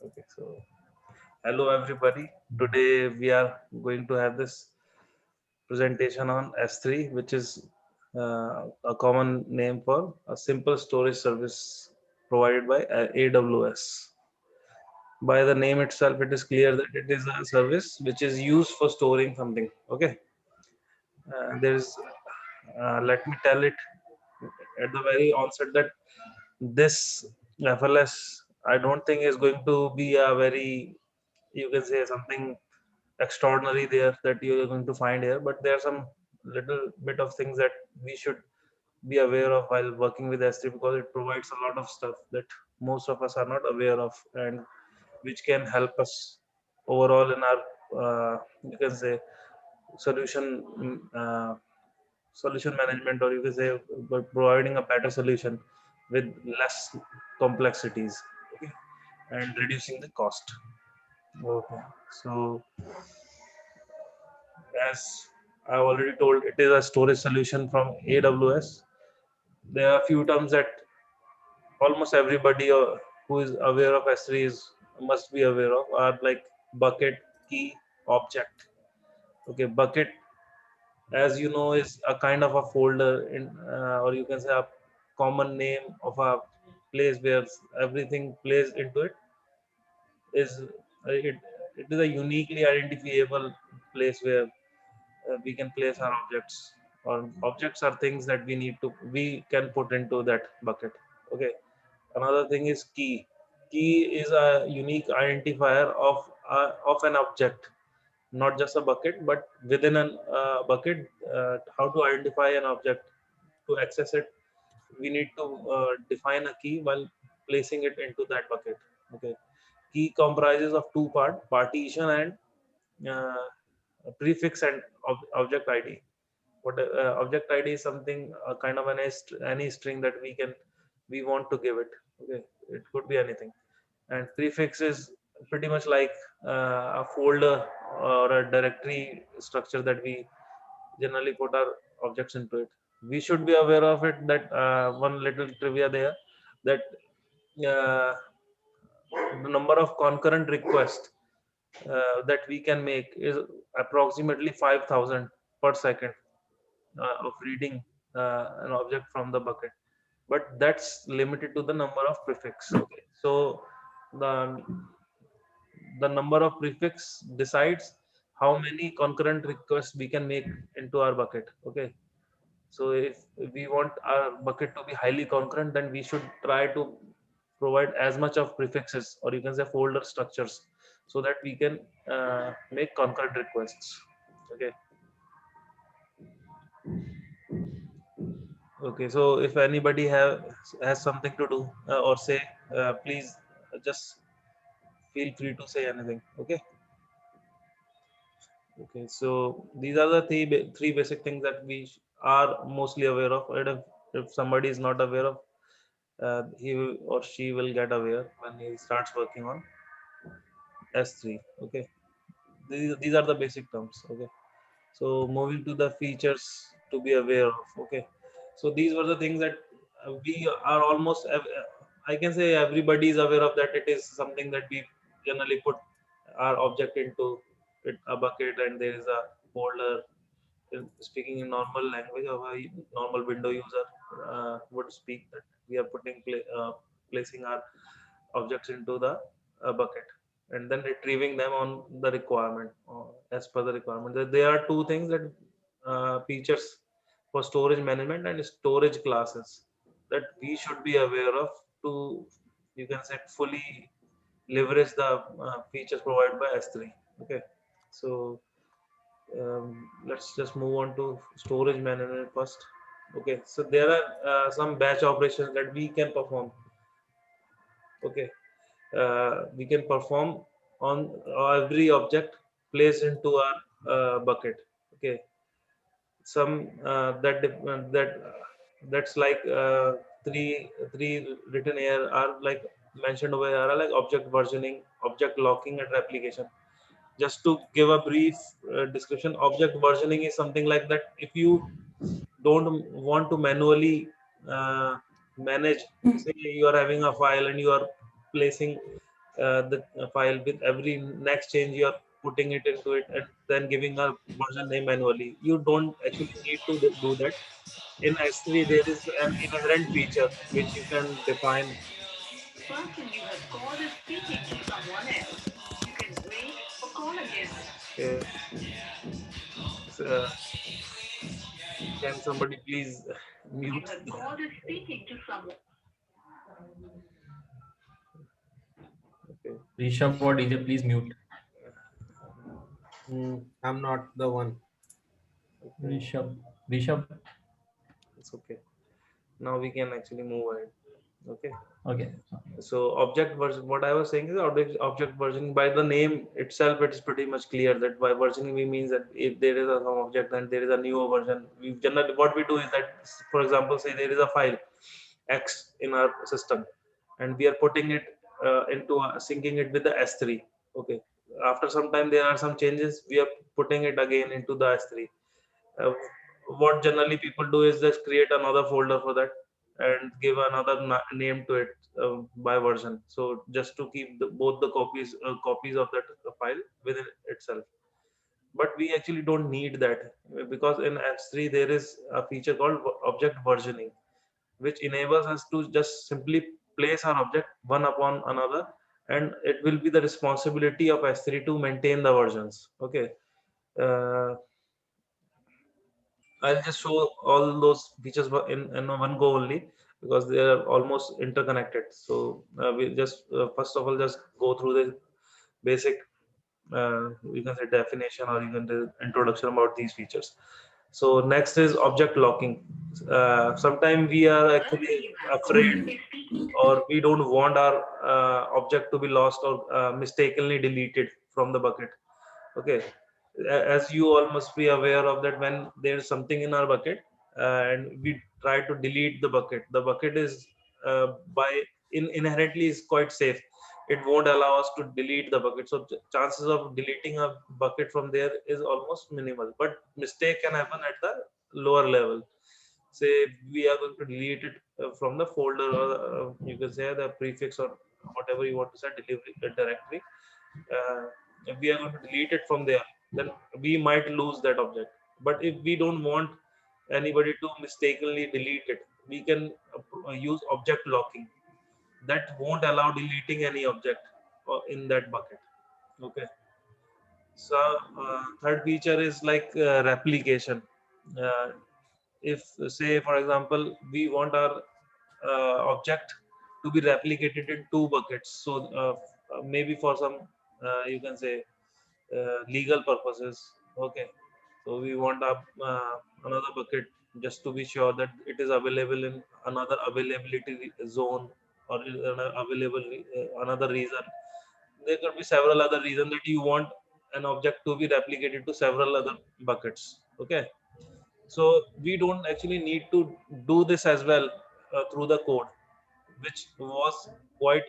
Okay, so hello everybody. Today we are going to have this presentation on S3, which is a common name for a simple storage service provided by AWS. By the name itself, it is clear that it is a service which is used for storing something. Okay, let me tell it at the very onset that this FLS, I don't think is going to be a very, you can say something extraordinary there that you are going to find here, but there are some little bit of things that we should be aware of while working with S3 because it provides a lot of stuff that most of us are not aware of and which can help us overall in our you can say solution solution management, or you can say providing a better solution with less complexities, okay, and reducing the cost. Okay, so as I already told, it is a storage solution from AWS. There are a few terms that almost everybody who is aware of S3 is must be aware of are like bucket, key, object. Okay, bucket, as you know, is a kind of a folder in, or you can say a common name of a place where everything plays into it. Is it is a uniquely identifiable place where we can place our objects, or objects are things that we can put into that bucket. Okay, another thing is key. Key is a unique identifier of an object, not just a bucket, but within an bucket. How to identify an object, to access it, we need to define a key while placing it into that bucket. Okay, key comprises of two partition and uh, prefix and object id. What object id is something, kind of any string that we want to give it. Okay, it could be anything. And prefix is pretty much like a folder or a directory structure that we generally put our objects into it. We should be aware of it that one little trivia there, that uh, the number of concurrent requests that we can make is approximately 5,000 per second of reading an object from the bucket, but that's limited to the number of prefix. Okay, so the the number of prefix decides how many concurrent requests we can make into our bucket. Okay, so if we want our bucket to be highly concurrent, then we should try to provide as much of prefixes, or you can say folder structures, so that we can make concurrent requests. Okay. Okay, so if anybody has something to do or say, please just feel free to say anything. Okay. Okay, so these are the three basic things that are mostly aware of. And if somebody is not aware of, or she will get aware when he starts working on S3. Okay, these are the basic terms. Okay, so moving to the features to be aware of. Okay, so these were the things that we are I can say everybody is aware of, that it is something that we generally put our object into a bucket, and there is a folder. Speaking in normal language, of a normal window user would speak, that we are placing our objects into the bucket and then retrieving them on the requirement, as per the requirement. There are two things that features for storage management and storage classes that we should be aware of to, you can say, fully leverage the features provided by S3. Okay, so let's just move on to storage management first. Okay, so there are some batch operations that we can perform. Okay, we can perform on every object placed into our bucket. Okay, some that's like three written here are like mentioned over here are like object versioning, object locking, and replication. Just to give a brief description, object versioning is something like that. If you don't want to manually manage, say you are having a file and you are placing the file with every next change you are putting it into it and then giving a version name manually. You don't actually need to do that. In S3 there is an inherent feature which you can define. The person you have called is speaking to someone else. You can wait or call again. Okay. Uh, can somebody please You mute? have called is speaking to someone. Okay. Rishabh or DJ, please mute. I'm not the one. Okay. Rishabh. It's okay. Now we can actually move ahead. Okay. Okay. So object version, what I was saying is object versioning. By the name itself, it is pretty much clear that by versioning we means that if there is a some object and there is a newer version, we generally what we do is that, for example, say there is a file X in our system, and we are putting it syncing it with the S3. Okay. After some time, there are some changes. We are putting it again into the S3. uh, what generally people do is just create another folder for that and give another name to it by version, so just to keep both the copies of that file within itself. But we actually don't need that, because in S3 there is a feature called object versioning, which enables us to just simply place our object one upon another, and it will be the responsibility of S3 to maintain the versions. Okay. uh, I'll just show all those features in one go only, because they are almost interconnected. So we just first of all just go through the basic, you can say definition, or you can do introduction about these features. So next is object locking. Sometimes we are The person actually you have afraid, called is speaking. or we don't want our object to be lost or mistakenly deleted from the bucket. Okay. As you all must be aware of that, when there's something in our bucket and we try to delete the bucket is by inherently is quite safe. It won't allow us to delete the bucket, so chances of deleting a bucket from there is almost minimal, but mistake can happen at the lower level. Say we are going to delete it from the folder, or you can say the prefix, or whatever you want to say, delivery directory. If we are going to delete it from there, then we might lose that object. But if we don't want anybody to mistakenly delete it, we can use object locking. That won't allow deleting any object in that bucket. Okay. So third feature is like replication. Uh, if say for example we want our object to be replicated in two buckets, so maybe for some you can say legal purposes. Okay. So we want another bucket just to be sure that it is available in another availability zone, or is available another reason. There could be several other reasons that you want an object to be replicated to several other buckets. Okay. So we don't actually need to do this as well through the code, which was quite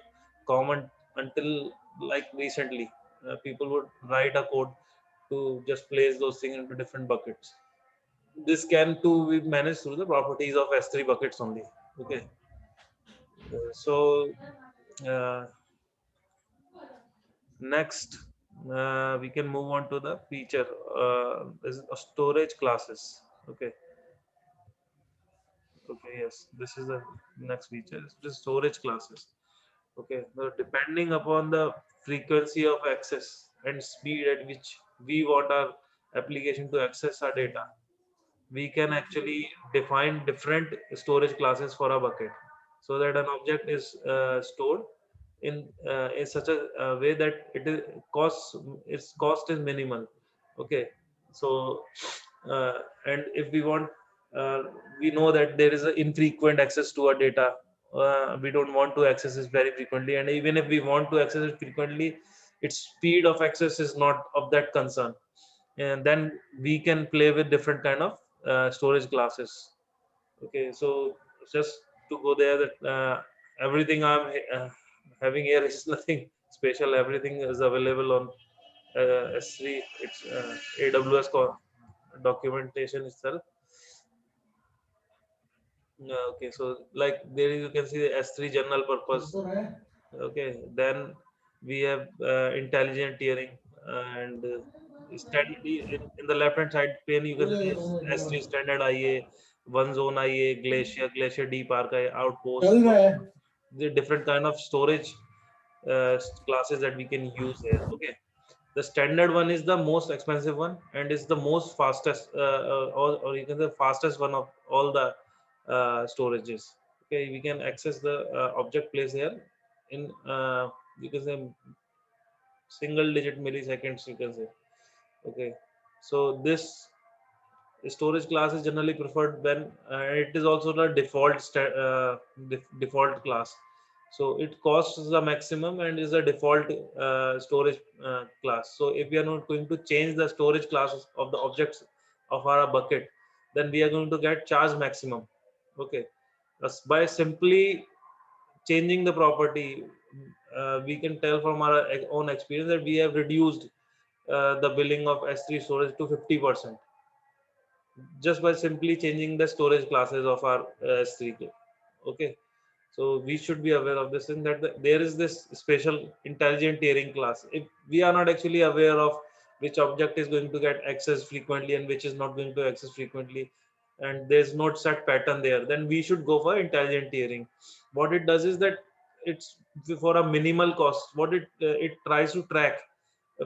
common until like recently. People would write a code to just place those things into different buckets. This can too be managed through the properties of S3 buckets only. Okay. So uh, next we can move on to the feature, is storage classes. Okay. Okay, yes, this is the next feature. It's the storage classes. Okay, so depending upon the frequency of access and speed at which we want our application to access our data, we can actually define different storage classes for a bucket, so that an object is stored in such a way that its cost is minimal. Okay. So uh, and if we want, uh, we know that there is an infrequent access to our data. We don't want to access this very frequently, and even if we want to access it frequently, its speed of access is not of that concern, and then we can play with different kind of storage classes. Okay. So just to go there, that everything I'm having here is nothing special. Everything is available on S3. It's AWS documentation itself. Okay. So like there you can see the S3 general purpose. Okay. Then we have intelligent tiering, and standard in the left hand side pane you can see S3 standard IA, one zone IA, glacier deep archive, outpost. The different kind of storage classes that we can use here. Okay, the standard one is the most expensive one and is the most fastest, or you can say fastest one of all the storages. Okay, we can access the object place here in you can say single digit milliseconds, you can say. Okay, so this storage class is generally preferred when it is also the default class, so it costs the maximum and is a default storage class. So if we are not going to change the storage classes of the objects of our bucket, then we are going to get charge maximum. Okay, by simply changing the property, we can tell from our own experience that we have reduced the billing of S3 storage to 50% just by simply changing the storage classes of our S3. Okay, so we should be aware of this thing that there is this special intelligent tiering class. If we are not actually aware of which object is going to get access frequently and which is not going to access frequently, and there's no set pattern there, then we should go for intelligent tiering. What it does is that it's for a minimal cost. What it tries to track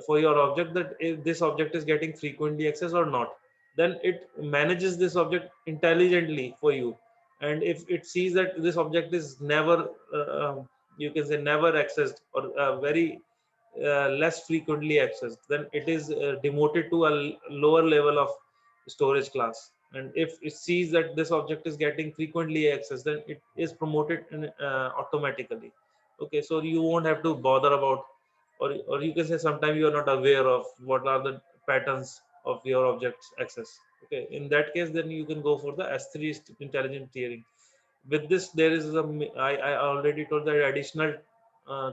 for your object that if this object is getting frequently access or not, then it manages this object intelligently for you. And if it sees that this object is never you can say never accessed or very less frequently accessed, then it is demoted to a lower level of storage class. And if it sees that this object is getting frequently accessed, then it is promoted automatically. Okay, so you won't have to bother about, or you can say sometimes you are not aware of what are the patterns of your object's access. Okay, in that case, then you can go for the S3 intelligent tiering. With this, there is I already told that additional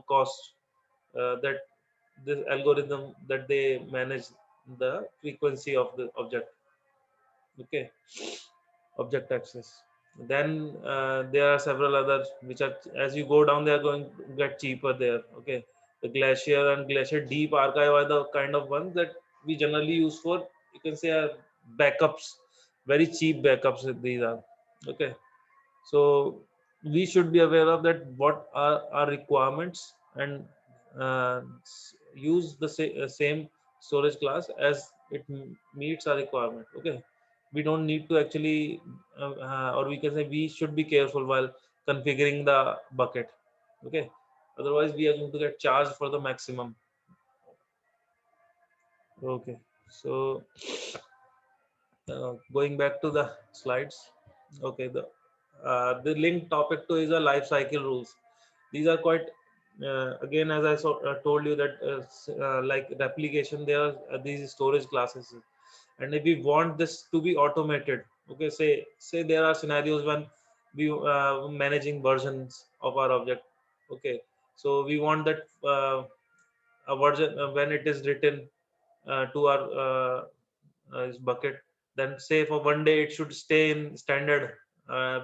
cost that this algorithm that they manage the frequency of the object. Okay, object access. Then there are several others which are, as you go down, they are going to get cheaper there. Okay, the glacier and glacier deep archive are the kind of ones that we generally use for, you can say, backups, very cheap backups these are. Okay, so we should be aware of that what are our requirements, and use the same storage class as it meets our requirement. Okay, we don't need to actually or we can say we should be careful while configuring the bucket. Okay, otherwise we are going to get charged for the maximum. Okay, so going back to the slides. Okay, the linked topic to is a life cycle rules. These are quite again, as I told you that like replication, there are these storage classes, and if we want this to be automated, okay, say there are scenarios when we managing versions of our object. Okay, so we want that a version when it is written to our bucket, then say for one day it should stay in standard.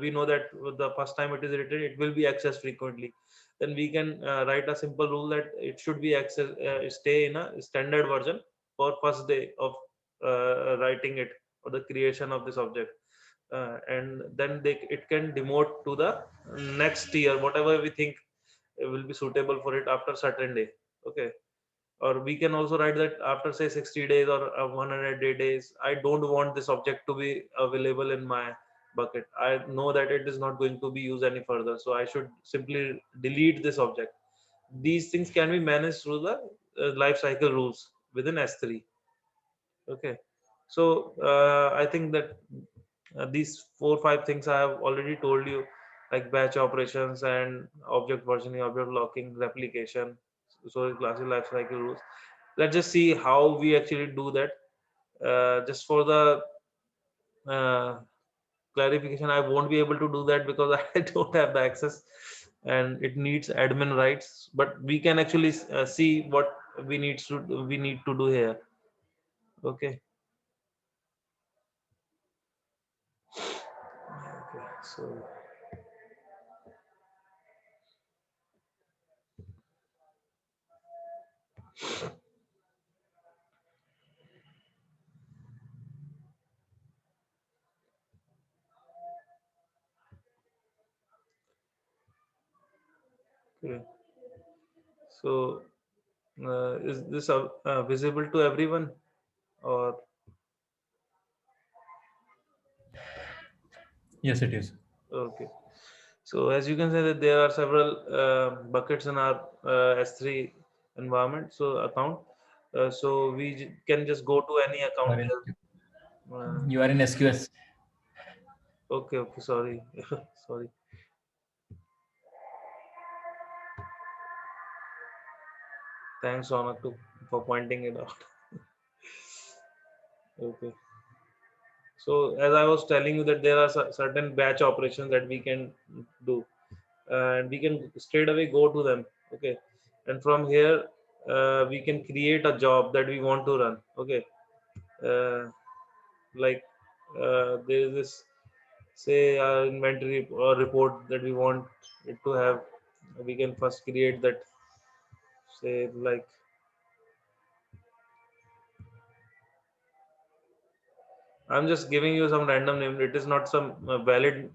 We know that the first time it is written, it will be accessed frequently. Then we can write a simple rule that it should be access stay in a standard version for first day of writing it or the creation of this object. And then it can demote to the next year, whatever we think will be suitable for it after certain day. Okay, or we can also write that after say 60 days or 100 days, I don't want this object to be available in my bucket. I know that it is not going to be used any further, so I should simply delete this object. These things can be managed through the life cycle rules within S3. Okay, so I think that these 4 5 things I have already told you, like batch operations and object versioning, object locking, replication, so classic life cycle rules. Let's just see how we actually do that. Just for the uh, clarification, I won't be able to do that because I don't have the access and it needs admin rights, but we can actually see what we need to do here. Okay, okay, so Okay. So is this visible to everyone, or Yes, it is. okay? So as you can say that there are several buckets in our S3 environment, so account. So we can just go to any You account are in, here. you are in SQS. Okay, okay, sorry, sorry. Thanks, Ronak, for pointing it out. Okay. So as I was telling you that there are certain batch operations that we can do, and we can straight away go to them. Okay, and from here we can create a job that we want to run. Okay, uh, like there is this, say, inventory or report that we want it to have. We can first create that, say, like I'm just giving you some random name. It is not some valid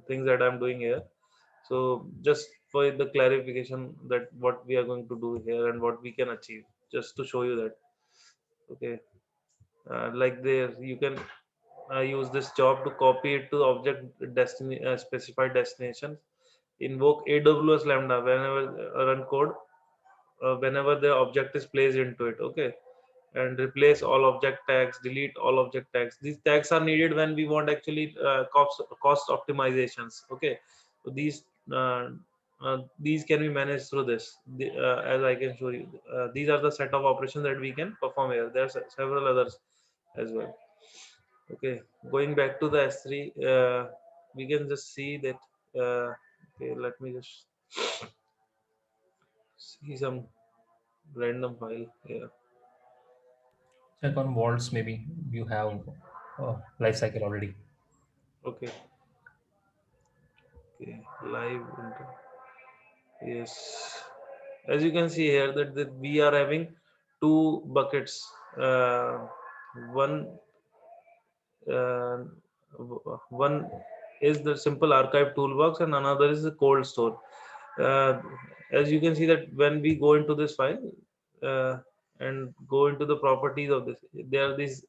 things that I'm doing here. So just for the clarification that what we are going to do here and what we can achieve, just to show you that. Okay, like there you can use this job to copy it to object destiny specified destinations. Invoke AWS Lambda whenever run code, whenever the object is placed into it. Okay, and replace all object tags, delete all object tags. These tags are needed when we want actually cost optimizations. Okay, so these can be managed through this. As I can show you, these are the set of operations that we can perform here. There are several others as well. Okay, going back to the S3, we can just see that. Okay, let me just see some random file here. Check on vaults. Maybe you have life cycle already. Okay, okay, live. Yes, as you can see here that we are having two buckets. One uh, one is the simple archive toolbox and another is the cold store. Uh, as you can see that when we go into this file and go into the properties of this, there are these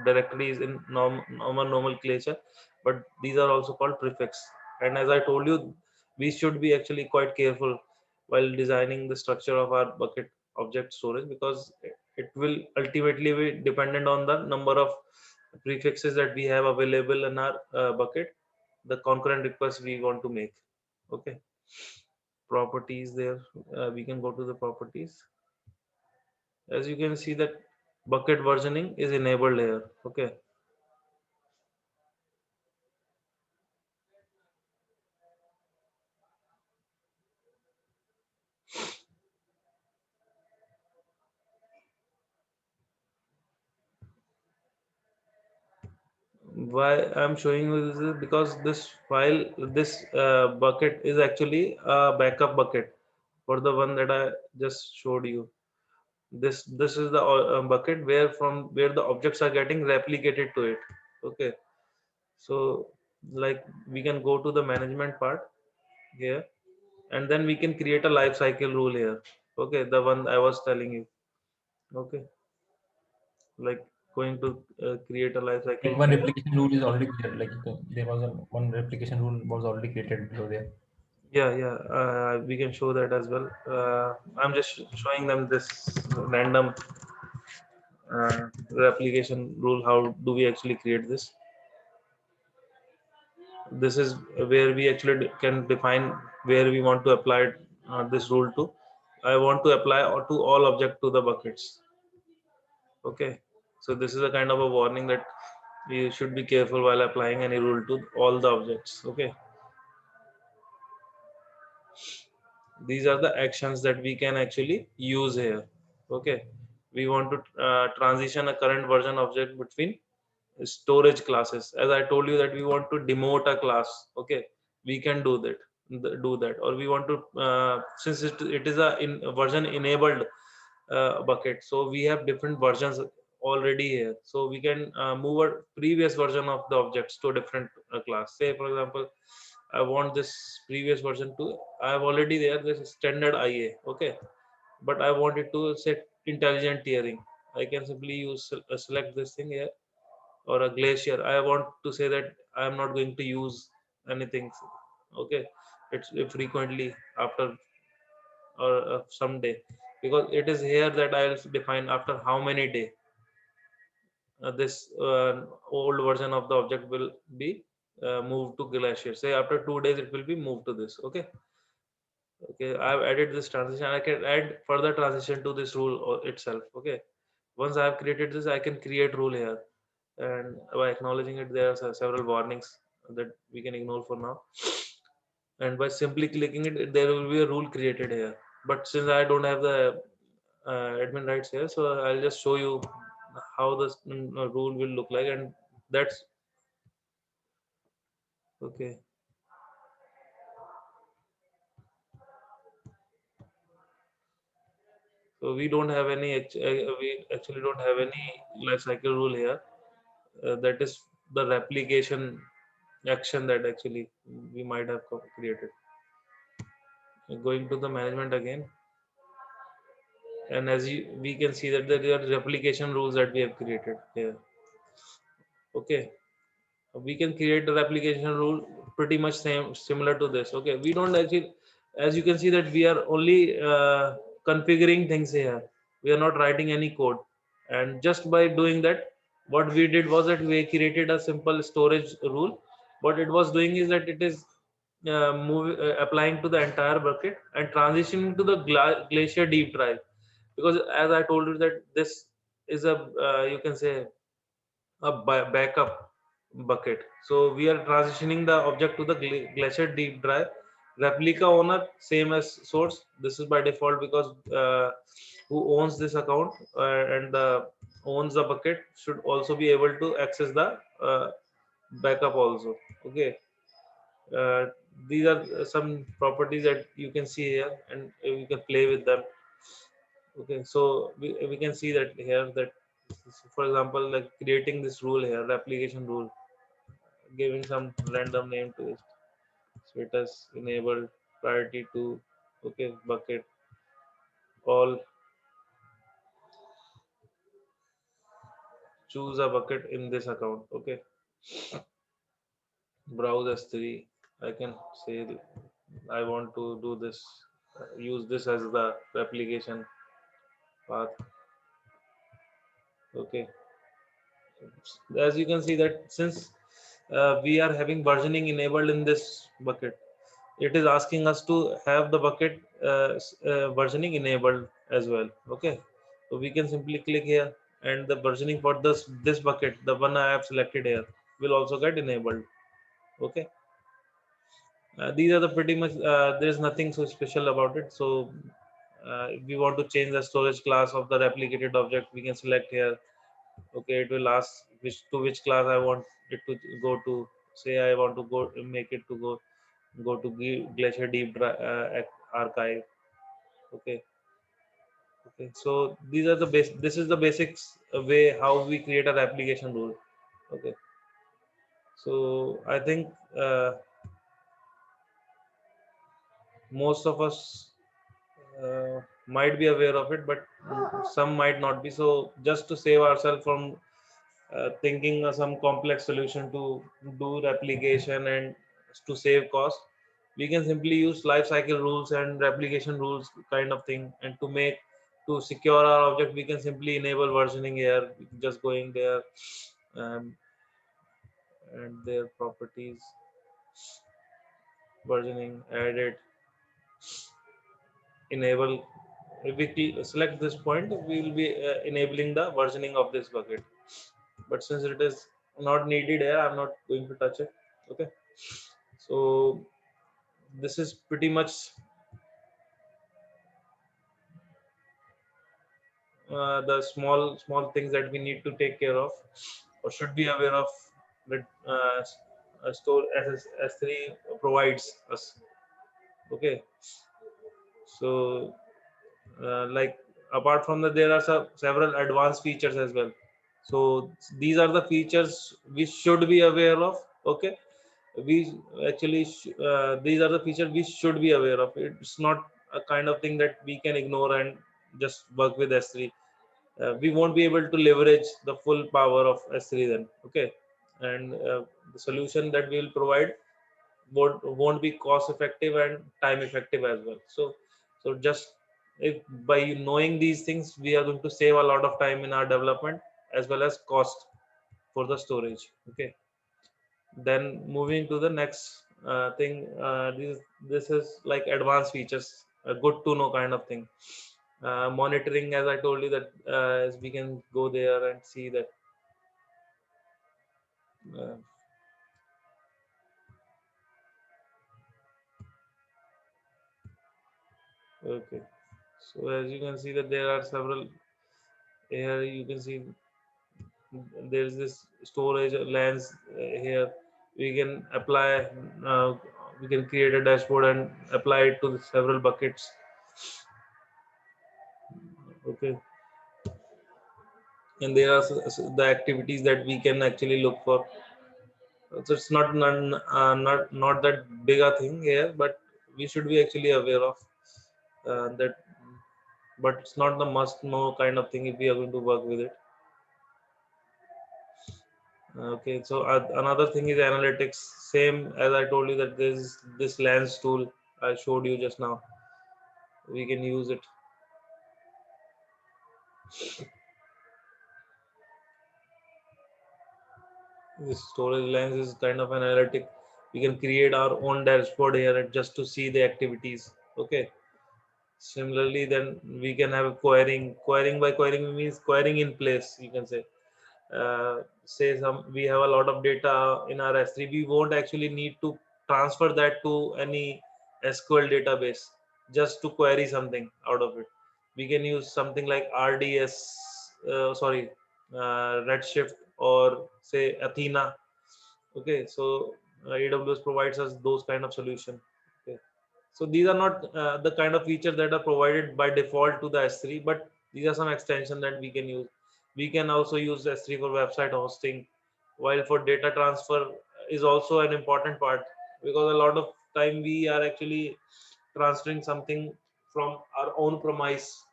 directories in normal nomenclature, but these are also called prefix. And as I told you, we should be actually quite careful while designing the structure of our bucket object storage, because it will ultimately be dependent on the number of prefixes that we have available in our bucket, the concurrent request we want to make. Okay, properties there, we can go to the properties. As you can see that bucket versioning is enabled here. Okay, why I'm showing you this is because this file, this bucket is actually a backup bucket for the one that I just showed you. This is the bucket where the objects are getting replicated to it. Okay, so like we can go to the management part here, and then we can create a life cycle rule here. Okay, the one I was telling you. Okay, like going to create a life cycle. Like one replication rule is already there. Like there was one replication rule was already created below there. Yeah, yeah, we can show that as well. I'm just showing them this random replication rule. How do we actually create this? This is where we actually can define where we want to apply this rule to. I want to apply to all object to the buckets. Okay, so this is a kind of a warning that you should be careful while applying any rule to all the objects. Okay, these are the actions that we can actually use here. Okay, we want to transition a current version object between storage classes. As I told you that we want to demote a class. Okay, we can do that, or we want to since it is a version enabled bucket, so we have different versions already here, so we can move a previous version of the objects to a different class. Say for example, I want this previous version to, I have already there this standard IA, okay, but I want it to set intelligent tiering. I can simply use select this thing here, or a glacier. I want to say that I am not going to use anything, okay, it's frequently after or someday, because it is here that I'll define after how many day this old version of the object will be moved to glacier. Say after 2 days it will be moved to this, okay. Okay, I've added this transition. I can add further transition to this rule itself, okay. Once I have created this, I can create rule here, and by acknowledging it, there are several warnings that we can ignore for now, and by simply clicking it, there will be a rule created here. But since I don't have the admin rights here, so I'll just show you how this rule will look like, and that's okay. So we don't have any we actually don't have any life cycle rule here. That is the replication action that actually we might have created. Going to the management again, and as we can see that there are replication rules that we have created here, okay. We can create the replication rule pretty much same similar to this, okay. We don't actually, as you can see that we are only configuring things here. We are not writing any code, and just by doing that, what we did was that we created a simple storage rule. What it was doing is that it is applying to the entire bucket and transitioning to the glacier deep drive, because as I told you that this is a you can say a backup bucket. So we are transitioning the object to the Glacier Deep Drive. Replica owner same as source. This is by default, because who owns this account and owns the bucket should also be able to access the backup also. Okay. Uh, these are some properties that you can see here, and you can play with them. Okay, so we can see that here that, for example, like creating this rule here, the application rule, giving some random name to it. Status enabled, priority to, okay, bucket, all, choose a bucket in this account, okay. Browse S3. I can say I want to do this, use this as the application path, okay. As you can see that since we are having versioning enabled in this bucket, it is asking us to have the bucket versioning enabled as well, okay. So we can simply click here, and the versioning for this bucket, the one I have selected here, will also get enabled, okay. These are the pretty much there is nothing so special about it. So if we want to change the storage class of the replicated object, we can select here, okay. It will ask which class I want it to go to. Say I want to go make it to go to Glacier Deep Archive, okay. Okay, so these are the base, this is the basics way how we create our application rule, okay. So I think most of us might be aware of it, but some might not be. So just to save ourselves from thinking of some complex solution to do replication and to save cost, we can simply use lifecycle rules and replication rules kind of thing. And to secure our object, we can simply enable versioning here, just going there, um, and their properties, versioning, edit, enable. If we select this point, we will be enabling the versioning of this bucket. But since it is not needed here, I'm not going to touch it, okay. So this is pretty much the small things that we need to take care of or should be aware of, that store S3 provides us, okay. So like apart from that, there are several advanced features as well. So these are the features we should be aware of, okay. we actually these are the features we should be aware of. It's not a kind of thing that we can ignore and just work with S3. We won't be able to leverage the full power of S3 then. Okay, and the solution that we will provide won't be cost effective and time effective as well. So just if by knowing these things, we are going to save a lot of time in our development as well as cost for the storage. Okay, then moving to the next thing, this is like advanced features, a good to know kind of thing. Monitoring, as I told you, that as we can go there and see that uh, okay, so as you can see that there are several. Here you can see there's this storage lens here. We can apply, uh, we can create a dashboard and apply it to the several buckets. Okay, and there are the activities that we can actually look for. So it's not that big a thing here, but we should be actually aware of that. But it's not the must know kind of thing if we are going to work with it. Okay, so another thing is analytics. Same as I told you that there's this lens tool I showed you just now. We can use it. This storage lens is kind of analytic. We can create our own dashboard here just to see the activities. Okay. Similarly, then we can have a querying. Querying by querying means querying in place. You can say. Say we have a lot of data in our S3. We won't actually need to transfer that to any SQL database just to query something out of it. We can use something like RDS, Redshift, or say Athena. Okay, so AWS provides us those kind of solution. Okay, so these are not the kind of features that are provided by default to the S3, but these are some extension that we can use. We can also use S3 for website hosting, while for data transfer is also an important part, because a lot of time we are actually transferring something from our own premise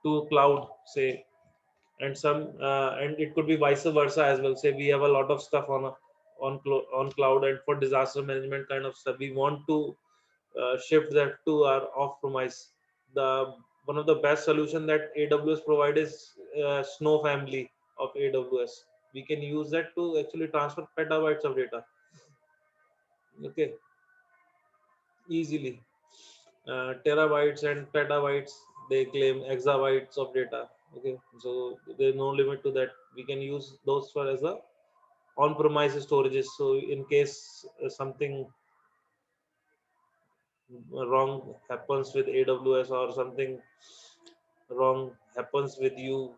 to cloud, say, and it could be vice versa as well. Say we have a lot of stuff on cloud, and for disaster management kind of stuff, we want to shift that to our off premise. The one of the best solution that AWS provides is Snow family of AWS. We can use that to actually transfer petabytes of data. Okay, easily. Terabytes and petabytes, they claim exabytes of data. Okay, so there's no limit to that. We can use those for as a on-premise storages. So in case something wrong happens with AWS, or something wrong happens with you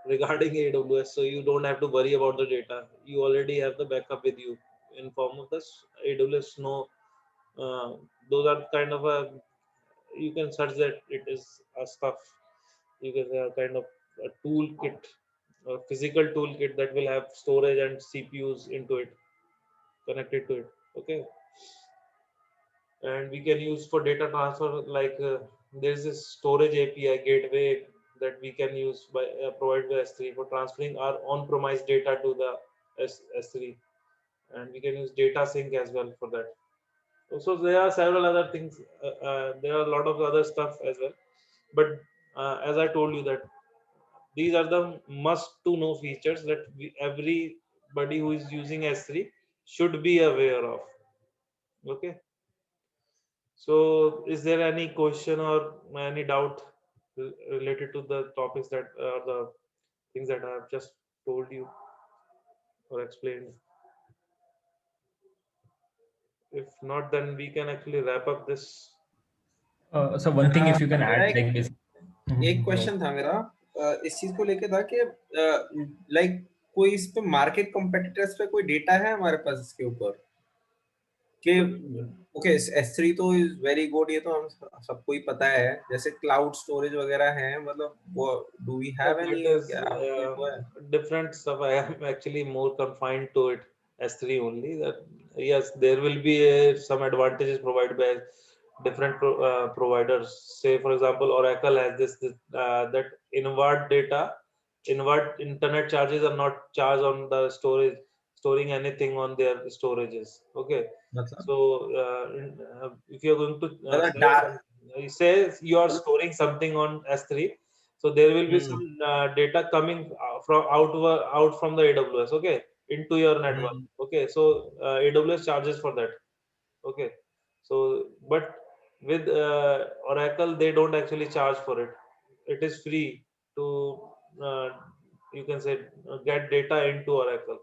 regarding AWS, so you don't have to worry about the data. You already have the backup with you in form of this AWS Snow. Uh, those are kind of a, you can search that it is a stuff. You can say a kind of a toolkit, a physical toolkit that will have storage and CPUs into it, connected to it. Okay, and we can use for data transfer, like there's this storage API gateway that we can use by provide by S3 for transferring our on-premise data to the S3, and we can use data sync as well for that. So there are several other things. There are a lot of other stuff as well, but as I told you that these are the must to know features that everybody who is using S3 should be aware of. Okay. So, is there any question or any doubt related to the topics that are the things that I have just told you or explained? If not, then we can actually wrap up this. So one thing, if you can मेरा add, like this. एक Go question था मेरा, इस चीज को लेके था कि लाइक कोई इस पे मार्केट कॉम्पिटिटर्स पे कोई डेटा है हमारे पास इसके ऊपर कि ओके S3 तो इज वेरी गुड, ये तो हम सबको ही पता है, जैसे क्लाउड स्टोरेज वगैरह है, मतलब वो do we have That any, is क्या आपको है? different stuff. I am actually more confined to it S3 only. That yes, there will be some advantages provided by different providers. Say, for example, Oracle has this that invert internet charges are not charged on the storing anything on their storages. Okay, मतलब so if you're going to मतलब save dark some, you say you are storing something on S3, so there will be some data coming out from the AWS. Okay, into your network. Okay, so AWS charges for that. Okay, so but with Oracle, they don't actually charge for it. It is free to uh, you can say get data into Oracle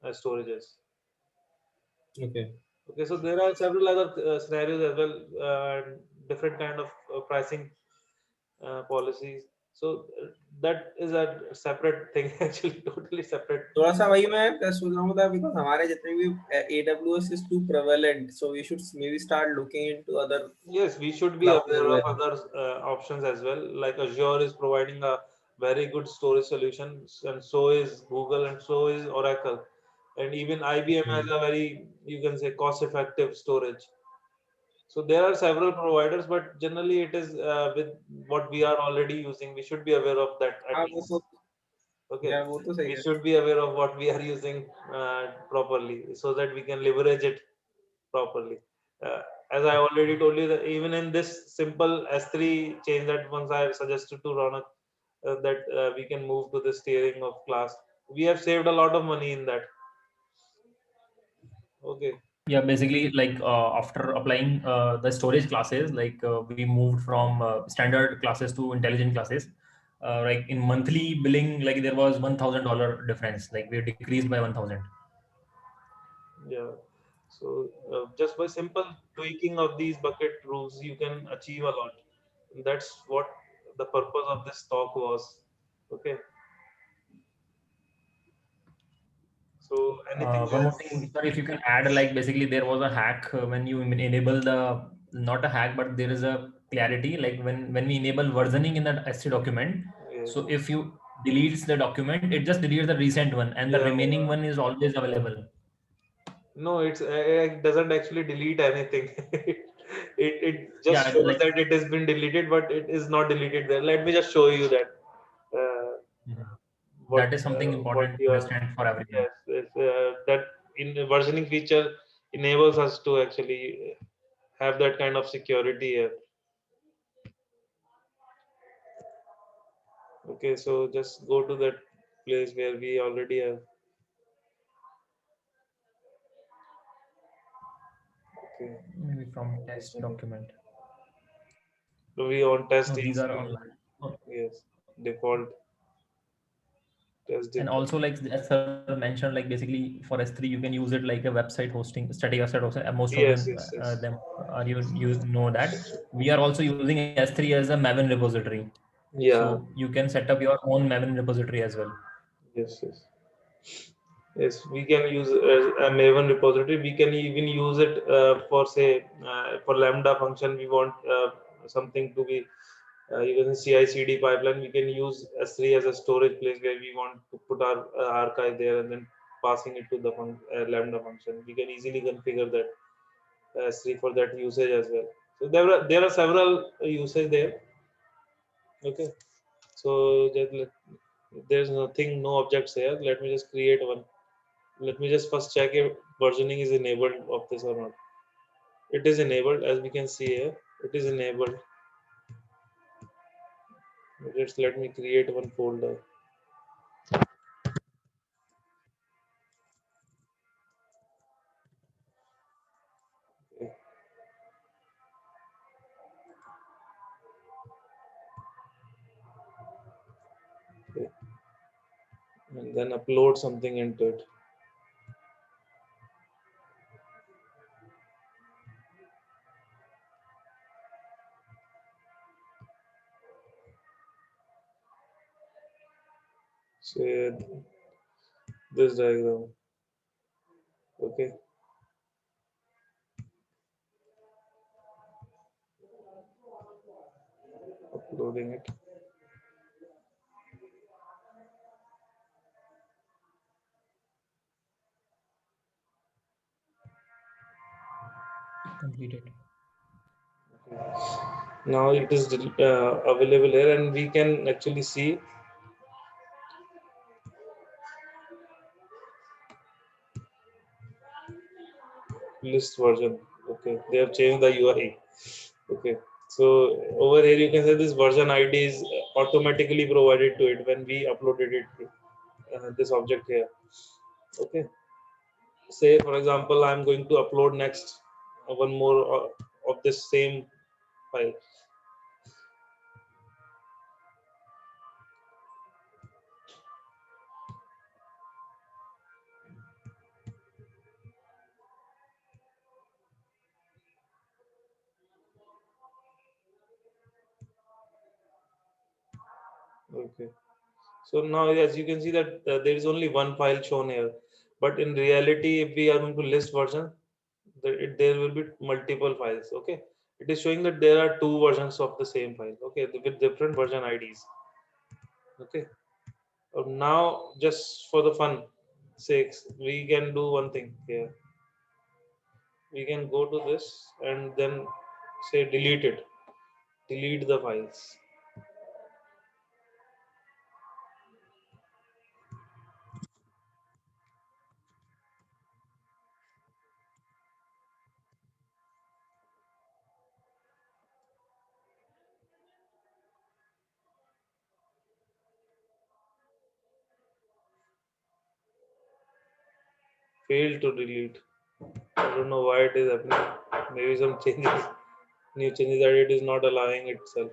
storages. okay. Okay, so there are several other scenarios as well, different kind of pricing policies. So that is a separate thing, actually, totally separate. थोड़ा सा वही मैं सोच रहा हूँ था because हमारे जितने भी AWS is too prevalent, so we should maybe start looking into other Yes, we should be clouds as aware of well. other options as well. Like Azure is providing a very good storage solution, and so is Google, and so is Oracle, and even IBM has a very, you can say, cost-effective storage. So there are several providers, but generally it is with what we are already using. We should be aware of that at हाँ वो least. तो Okay, यार वो तो सही we है. should be aware of what we are using properly, so that we can leverage it properly. Uh, as I already told you, that even in this simple S3 change that once I suggested to Ronak, that we can move to the steering of class, we have saved a lot of money in that. Okay. Yeah, basically, like after applying the storage classes, like we moved from standard classes to intelligent classes. Like in monthly billing, like there was $1,000 difference. Like we decreased by 1,000. Yeah. So just by simple tweaking of these bucket rules, you can achieve a lot. That's what the purpose of this talk was. Okay. So anything One more else? thing, sir, if you can add, like basically there was a hack when you enable the, not a hack, but there is a clarity, like when we enable versioning in that S3 document. Yes. So if you deletes the document, it just deletes the recent one, and the Yeah. remaining one is always available. No, it doesn't actually delete anything. It just Yeah, shows like that it has been deleted, but it is not deleted there. Let me just show you that uh, that is something what important to you are. understand for everyone. Yes, that in the versioning feature enables us to actually have that kind of security here. Okay, so just go to that place where we already have. Okay, Maybe from just test a minute. document. So we on test No, these are EC1. online. Oh, Yes, default test and default. also, like as sir mentioned, like basically for S3 you can use it like a website hosting, static website hosting. Most of Yes, yes, yes. them are you know that we are also using S3 as a Maven repository. Yeah. So you can set up your own Maven repository as well. Yes, yes. Yes, we can use a Maven repository. We can even use it for, say, for Lambda function. We want something to be, you can CI/CD pipeline. We can use S3 as a storage place where we want to put our archive there, and then passing it to the Lambda function. We can easily configure that S3 for that usage as well. So there are several usage there. Okay. So there's nothing, no objects here. Let me just create one. Let me just first check if versioning is enabled of this or not. It is enabled, as we can see here. It is enabled. Just let me create one folder. Okay. Okay. And then upload something into it. Say this diagram. Okay. Uploading it. Completed. Now it is available here, and we can actually see list version. Okay, they have changed the UI. Okay, so over here you can say this version ID is automatically provided to it when we uploaded it this object here. Okay, say for example I'm going to upload next one more of this same file. Okay, so now as you can see that there is only one file shown here, but in reality if we are going to list version, there will be multiple files. Okay, it is showing that there are two versions of the same file, okay, with different version IDs. Okay, now just for the fun sakes we can do one thing here. We can go to this and then say delete it, delete the files. Fail to delete. I don't know why it is happening. Maybe some changes, new changes that it is not allowing itself.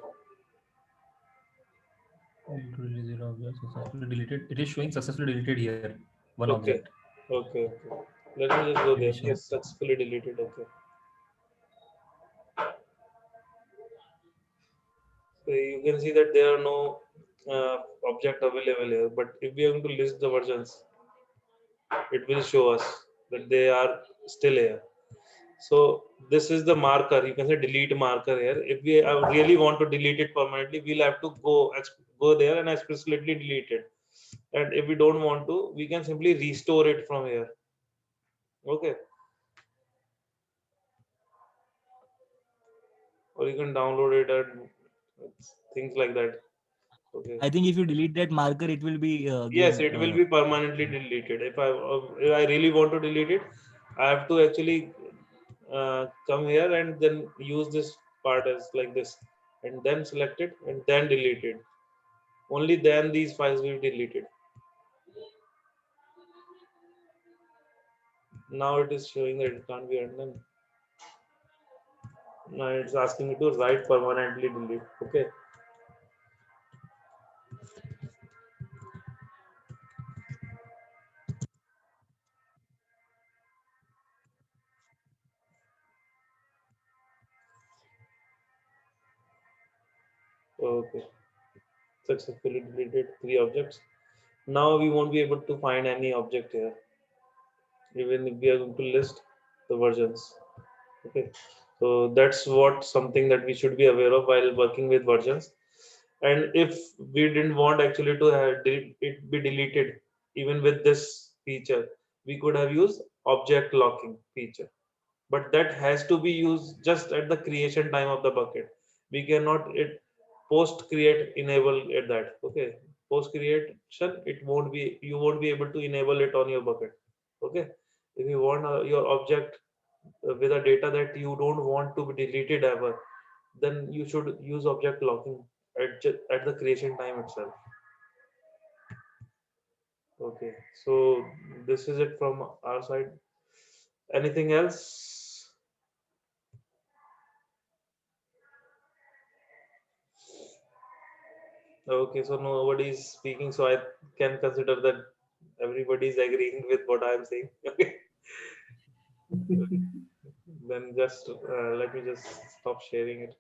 Successfully deleted. It is showing successfully deleted here. One Okay, object. okay, okay. Let me just go It there. is showing. Yes, successfully deleted. Okay. So you can see that there are no object available here. But if we are going to list the versions, it will show us that they are still here. So this is the marker. You can say delete marker here. If we really want to delete it permanently, we'll have to go there and explicitly delete it. And if we don't want to, we can simply restore it from here. Okay, or you can download it and things like that. Okay. I think if you delete that marker, it will be Yes, give. it will be permanently deleted. If I really want to delete it, I have to actually come here and then use this part as like this, and then select it and then delete it. Only then these files will be deleted. Now it is showing that it can't be undone. Now it's asking me to write permanently delete. Okay. Okay. Successfully deleted 3 objects. Now we won't be able to find any object here, even if we are going to list the versions. Okay, so that's what something that we should be aware of while working with versions. And if we didn't want actually to have it be deleted, even with this feature, we could have used object locking feature, but that has to be used just at the creation time of the bucket. We cannot it post create enable at that. Okay, post creation it won't be, you won't be able to enable it on your bucket. Okay, if you want your object with a data that you don't want to be deleted ever, then you should use object locking at the creation time itself. Okay, so this is it from our side. Anything else? Okay, so nobody is speaking, so I can consider that everybody is agreeing with what I am saying. Okay, then just let me just stop sharing it.